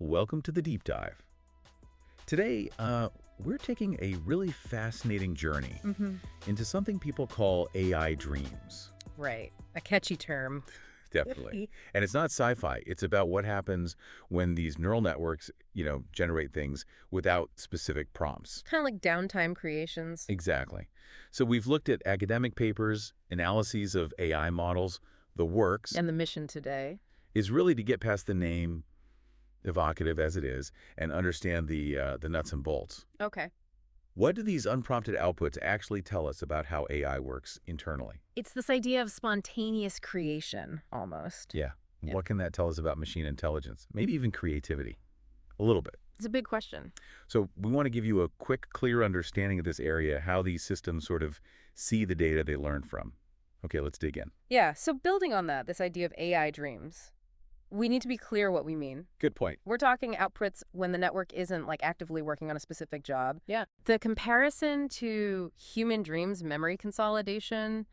welcome to the Deep Dive. Today, we're taking a really fascinating journey into something people call AI dreams. Right. A catchy term. Definitely. And it's not sci-fi. It's about what happens when these neural networks, generate things without specific prompts. Kind of like downtime creations. Exactly. So we've looked at academic papers, analyses of AI models. The works And the mission today. is really to get past the name, evocative as it is, and understand the nuts and bolts. Okay. What do these unprompted outputs actually tell us about how AI works internally? It's this idea of spontaneous creation, almost. Yeah. Yeah. What can that tell us about machine intelligence? Maybe even creativity. A little bit. It's a big question. So we want to give you a quick, clear understanding of this area, how these systems sort of see the data they learn from. Okay, let's dig in. Yeah, so building on that, this idea of AI dreams, we need to be clear what we mean. Good point. We're talking outputs when the network isn't actively working on a specific job. Yeah. The comparison to human dreams, memory consolidation,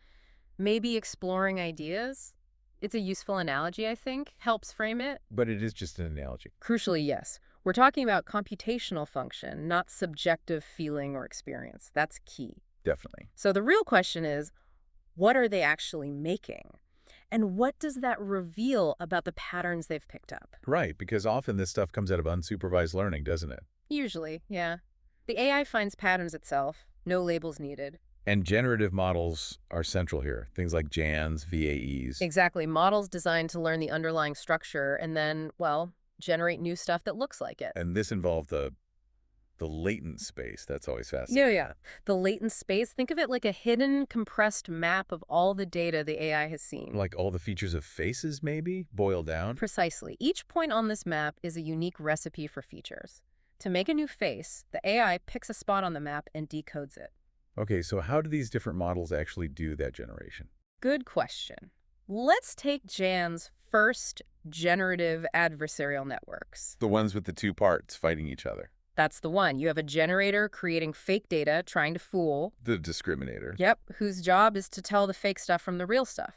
maybe exploring ideas, it's a useful analogy, I think, helps frame it. But it is just an analogy. Crucially, yes. We're talking about computational function, not subjective feeling or experience. That's key. Definitely. So the real question is, what are they actually making? And what does that reveal about the patterns they've picked up? Right, because often this stuff comes out of unsupervised learning, doesn't it? Usually, yeah. The AI finds patterns itself, no labels needed. And generative models are central here. Things like GANs, VAEs. Exactly. Models designed to learn the underlying structure and then, generate new stuff that looks like it. And this involved the latent space. That's always fascinating. Yeah. The latent space, think of it like a hidden, compressed map of all the data the AI has seen. Like all the features of faces, maybe, boiled down? Precisely. Each point on this map is a unique recipe for features. To make a new face, the AI picks a spot on the map and decodes it. Okay, so how do these different models actually do that generation? Good question. Let's take Jan's first generative adversarial networks. The ones with the two parts fighting each other. That's the one. You have a generator creating fake data, trying to fool. The discriminator. Yep, whose job is to tell the fake stuff from the real stuff.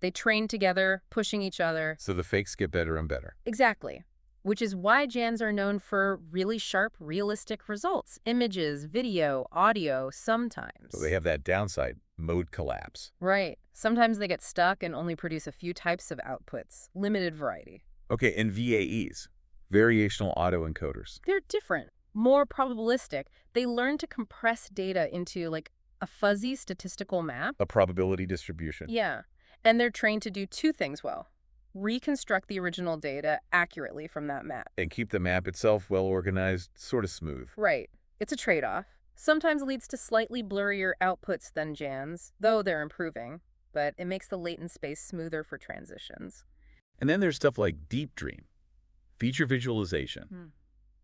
They train together, pushing each other. So the fakes get better and better. Exactly. Which is why Jans are known for really sharp, realistic results. Images, video, audio, sometimes. So they have that downside, mode collapse. Right. Sometimes they get stuck and only produce a few types of outputs. Limited variety. Okay, and VAEs, variational autoencoders. They're different, more probabilistic. They learn to compress data into a fuzzy statistical map. A probability distribution. Yeah. And they're trained to do two things well. Reconstruct the original data accurately from that map. And keep the map itself well organized, sort of smooth. Right. It's a trade-off. Sometimes leads to slightly blurrier outputs than Jan's, though they're improving, but it makes the latent space smoother for transitions. And then there's stuff like DeepDream, feature visualization.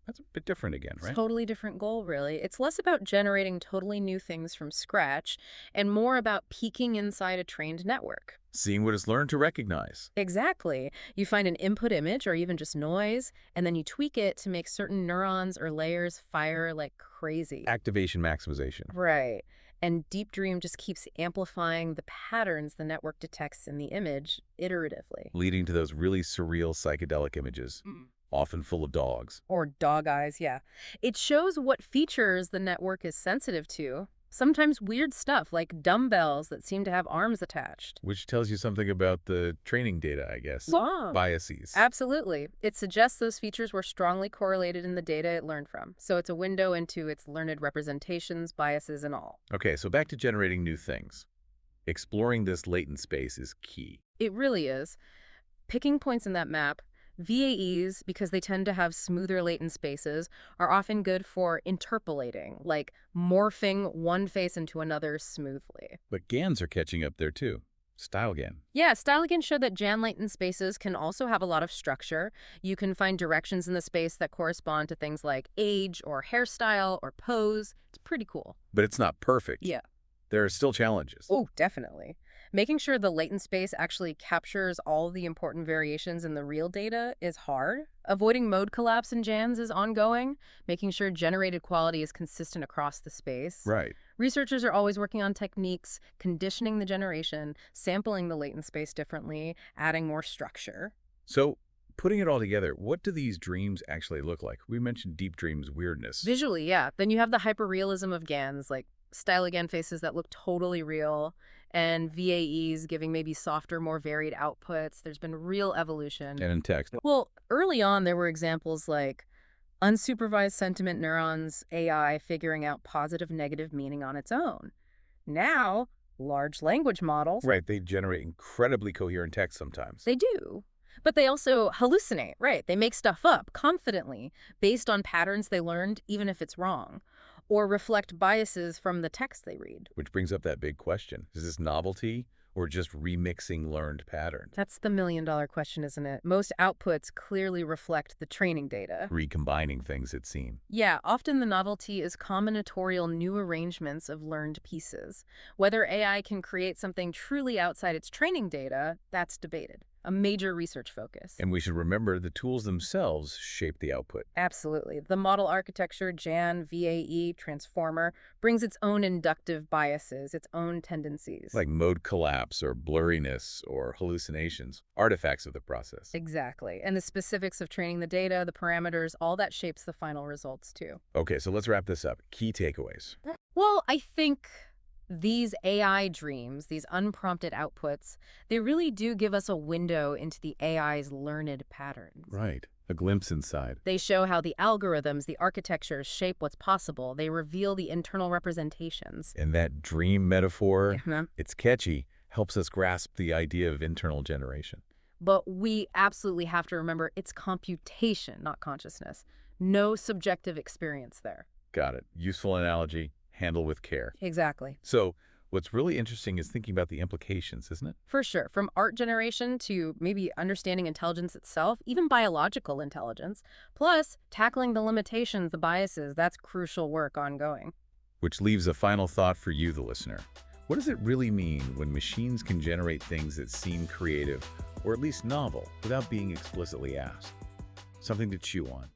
That's a bit different again, right? Totally different goal, really. It's less about generating totally new things from scratch and more about peeking inside a trained network. Seeing what it's learned to recognize. Exactly. You find an input image or even just noise, and then you tweak it to make certain neurons or layers fire like crazy. Activation maximization. Right. And DeepDream just keeps amplifying the patterns the network detects in the image iteratively. Leading to those really surreal psychedelic images, often full of dogs. Or dog eyes, yeah. It shows what features the network is sensitive to. Sometimes weird stuff like dumbbells that seem to have arms attached. Which tells you something about the training data, I guess. Biases. Absolutely. It suggests those features were strongly correlated in the data it learned from. So it's a window into its learned representations, biases, and all. Okay, so back to generating new things. Exploring this latent space is key. It really is. Picking points in that map, VAEs, because they tend to have smoother latent spaces, are often good for interpolating, like morphing one face into another smoothly. But GANs are catching up there too. StyleGAN. Yeah, StyleGAN showed that Jan latent spaces can also have a lot of structure. You can find directions in the space that correspond to things like age or hairstyle or pose. It's pretty cool. But it's not perfect. Yeah. There are still challenges. Oh, definitely. Making sure the latent space actually captures all the important variations in the real data is hard. Avoiding mode collapse in Jans is ongoing. Making sure generated quality is consistent across the space. Right. Researchers are always working on techniques, conditioning the generation, sampling the latent space differently, adding more structure. So putting it all together, what do these dreams actually look like? We mentioned DeepDream's weirdness. Visually, yeah. Then you have the hyperrealism of GANs, like stylogan faces that look totally real, and VAEs giving maybe softer, more varied outputs. There's been real evolution. And in text. Well, early on, there were examples like unsupervised sentiment neurons, AI figuring out positive, negative meaning on its own. Now, large language models, Right, they generate incredibly coherent text sometimes. they do. But they also hallucinate, right? They make stuff up confidently based on patterns they learned, even if it's wrong, or reflect biases from the text they read. Which brings up that big question. Is this novelty or just remixing learned patterns? That's the million-dollar question, isn't it? Most outputs clearly reflect the training data. Recombining things, it seems. Yeah, often the novelty is combinatorial new arrangements of learned pieces. Whether AI can create something truly outside its training data, that's debated. A major research focus. And we should remember the tools themselves shape the output. Absolutely. The model architecture, GAN, VAE, transformer, brings its own inductive biases, its own tendencies. Like mode collapse or blurriness or hallucinations, artifacts of the process. Exactly. And the specifics of training the data, the parameters, all that shapes the final results too. Okay, so let's wrap this up. Key takeaways. Well, I think these AI dreams, these unprompted outputs, they really do give us a window into the AI's learned patterns. Right. A glimpse inside. They show how the algorithms, the architectures shape what's possible. They reveal the internal representations. And that dream metaphor, Yeah. it's catchy, helps us grasp the idea of internal generation. But we absolutely have to remember it's computation, not consciousness. No subjective experience there. Got it. Useful analogy. Handle with care. Exactly. So what's really interesting is thinking about the implications, isn't it? For sure. From art generation to maybe understanding intelligence itself, even biological intelligence, plus tackling the limitations, the biases, that's crucial work ongoing. Which leaves a final thought for you, the listener. What does it really mean when machines can generate things that seem creative or at least novel without being explicitly asked? Something to chew on.